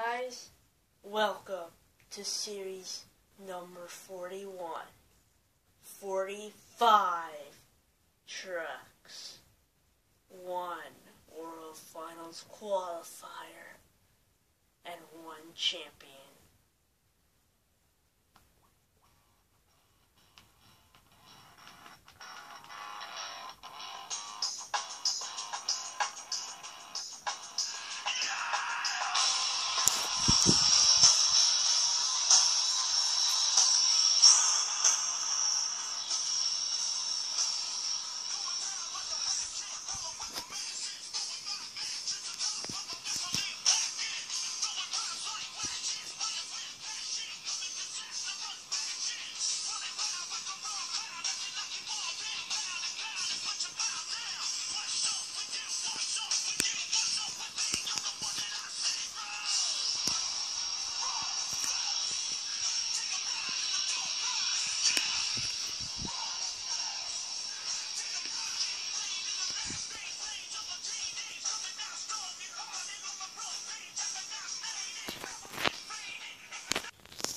guys, welcome to series number 41. 45 trucks, 1 World Finals qualifier, and 1 champion.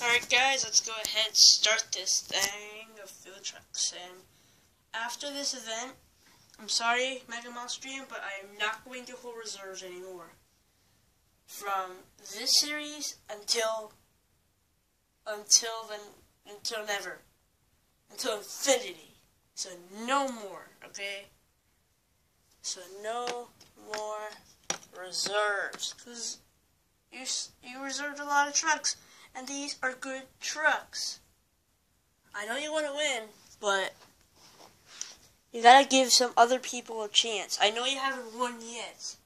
Alright guys, let's go ahead and start this thing of field trucks. And after this event, I'm sorry Mega Monster Jam, but I am not going to hold reserves anymore. From this series until never. Until infinity. So no more, okay? So no more reserves. Because you reserved a lot of trucks. And these are good trucks. I know you want to win, but you gotta give some other people a chance. I know you haven't won yet,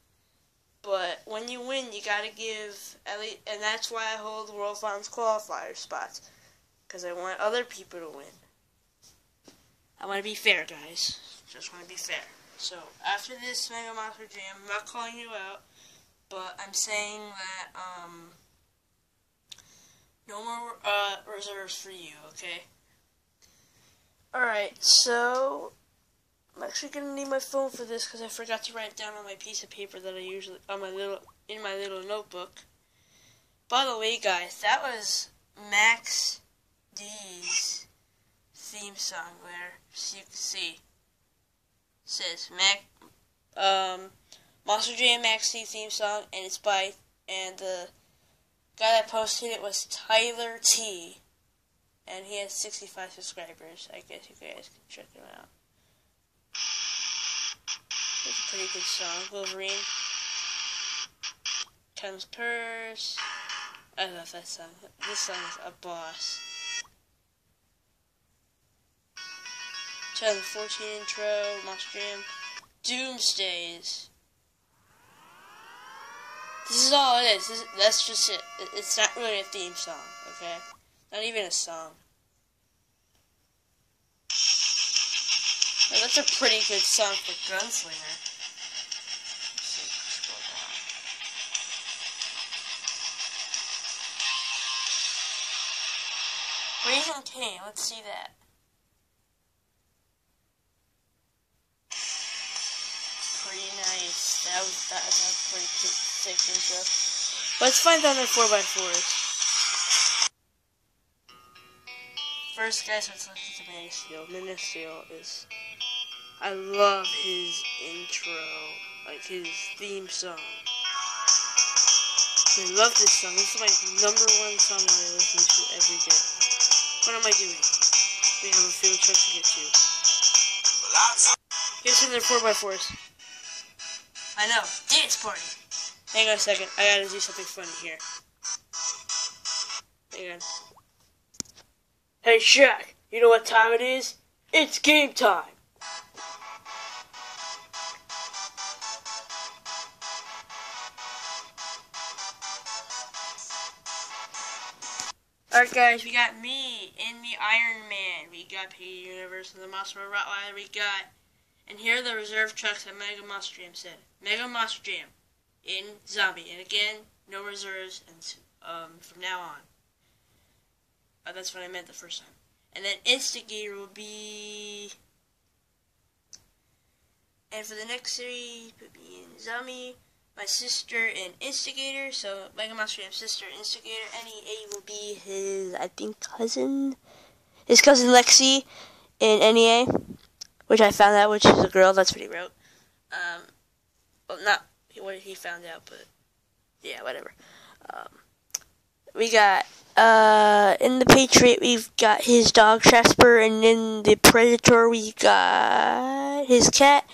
but when you win, you gotta give at least, and that's why I hold the World Finals qualifier spots, because I want other people to win. I want to be fair, guys. Just want to be fair. So after this Mega Monster Jam, I'm not calling you out, but I'm saying that no more reserves for you, okay? Alright, so I'm actually gonna need my phone for this because I forgot to write it down on my piece of paper that I usually in my little notebook. By the way, guys, that was Max D's theme song there, so you can see. It says Monster Jam Max D theme song, and it's by the guy that posted it was Tyler T, and he has 65 subscribers. I guess you guys can check him out. It's a pretty good song. Wolverine. Times Curse. I love that song. This song is a boss. 2014 intro, Monster Jam. Doomsdays. This is all it is. That's just it. It's not really a theme song, okay? Not even a song. Well, that's a pretty good song for Gunslinger. Let's see, scroll down. Raising Cain, let's see that. Pretty nice. That was a pretty sick intro. Let's find out their 4x4s. First, guys, let's listen to Man of Steel. Man of Steel is... I love his intro. Like, his theme song. I love this song. This is my #1 song that I listen to every day. What am I doing? We have a field truck to get to. Here's some of their 4x4s. I know. Dance party. Hang on a second. I gotta do something funny here. Hang on. Hey, Shaq. You know what time it is? It's game time. Alright, guys. We got me in the Iron Man. We got P Universe and the Monster Rottweiler. We got... And here are the reserve trucks that Mega Monster Jam said. Mega Monster Jam in Zombie. And again, no reserves and from now on. That's what I meant the first time. And then Instigator will be... And for the next series, put me in Zombie. my sister and Instigator. So Mega Mouse Ram's sister, Instigator. NEA will be his, I think, cousin. His cousin Lexi in NEA, which I found out, which is a girl. That's what he wrote. Well, not what he found out, but yeah, whatever. We got in the Patriot, we've got his dog Jasper, and in the Predator, we got his cat,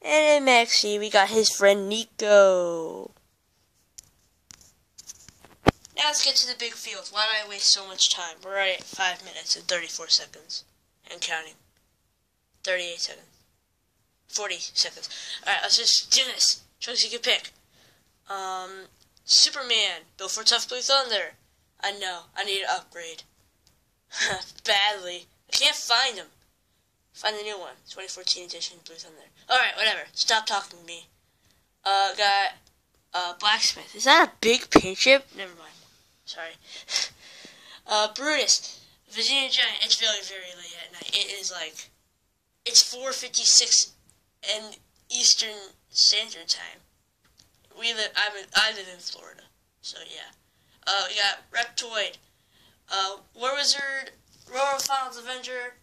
and in Maxie, we got his friend Nico. Now let's get to the big field. Why did I waste so much time? We're already at 5 minutes and 34 seconds, and counting. 38 seconds. 40 seconds. Alright, let's just do this. Choice you can pick. Superman, built for Tough Blue Thunder. I know, I need an upgrade. Badly. I can't find him. Find the new one. 2014 edition Blue Thunder. Alright, whatever. Stop talking to me. Got, Blacksmith. Is that a big paint chip? Never mind. Sorry. Brutus. Virginia Giant. It's very, very late at night. It is like, it's 4:56 in Eastern Standard Time. I live in Florida, so yeah. We got Reptoid, War Wizard, Royal Finals Avenger,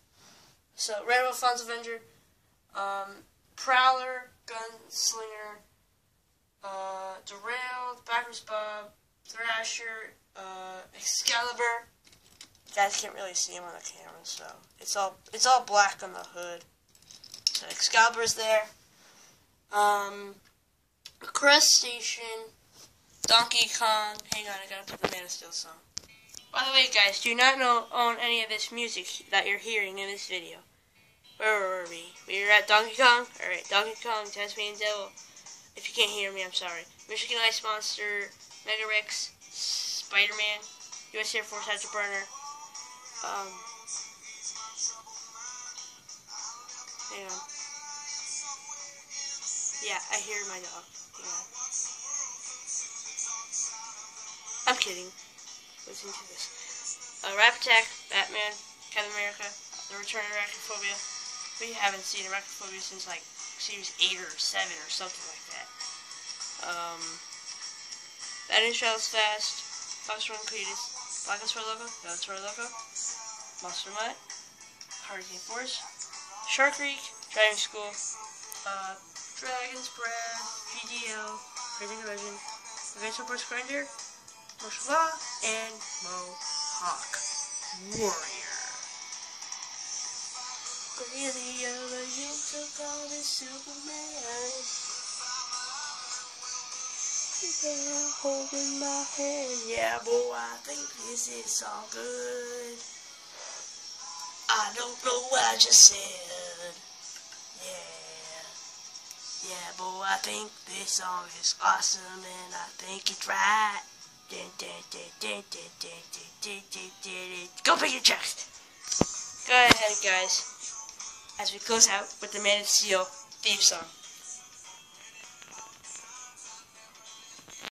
Prowler, Gunslinger, Derailed, Backwards Bob, Thrasher, Excalibur. You guys can't really see him on the camera, so it's all black on the hood. So Excalibur's there. Crest Station, Donkey Kong. Hang on, I gotta put the Man of Steel song. By the way, guys, do not own any of this music that you're hearing in this video. Where were we? We were at Donkey Kong? Alright, Donkey Kong, Tasmanian Devil. If you can't hear me, I'm sorry. Michigan Ice Monster, Mega Rex, Spider-Man, US Air Force Afterburner. Hang on. Yeah, I hear my dog. Hang on. I'm kidding. Listen to this. Rap Attack, Batman, Captain America, The Return of Arachnophobia. We haven't seen Arachnophobia since like series 8 or 7 or something like that. Batman Travels Fast, Fox Run Cletus, Black Ops Loco, Bellator Loco, Monster Mutt, Hurricane Force, Shark Creek, Driving School, Dragon's Breath, PDL, Craving the Legend, Adventure Force Grinder, Martial Law, and Mohawk Warrior. Really, you took all this Superman. Yeah, holding my hand. Yeah, boy, I think this is all good. I don't know what I just said. Yeah, boy, I think this song is awesome, and I think it's right. Go pick your chest. Go ahead, guys, as we close out with the Man of Steel theme song.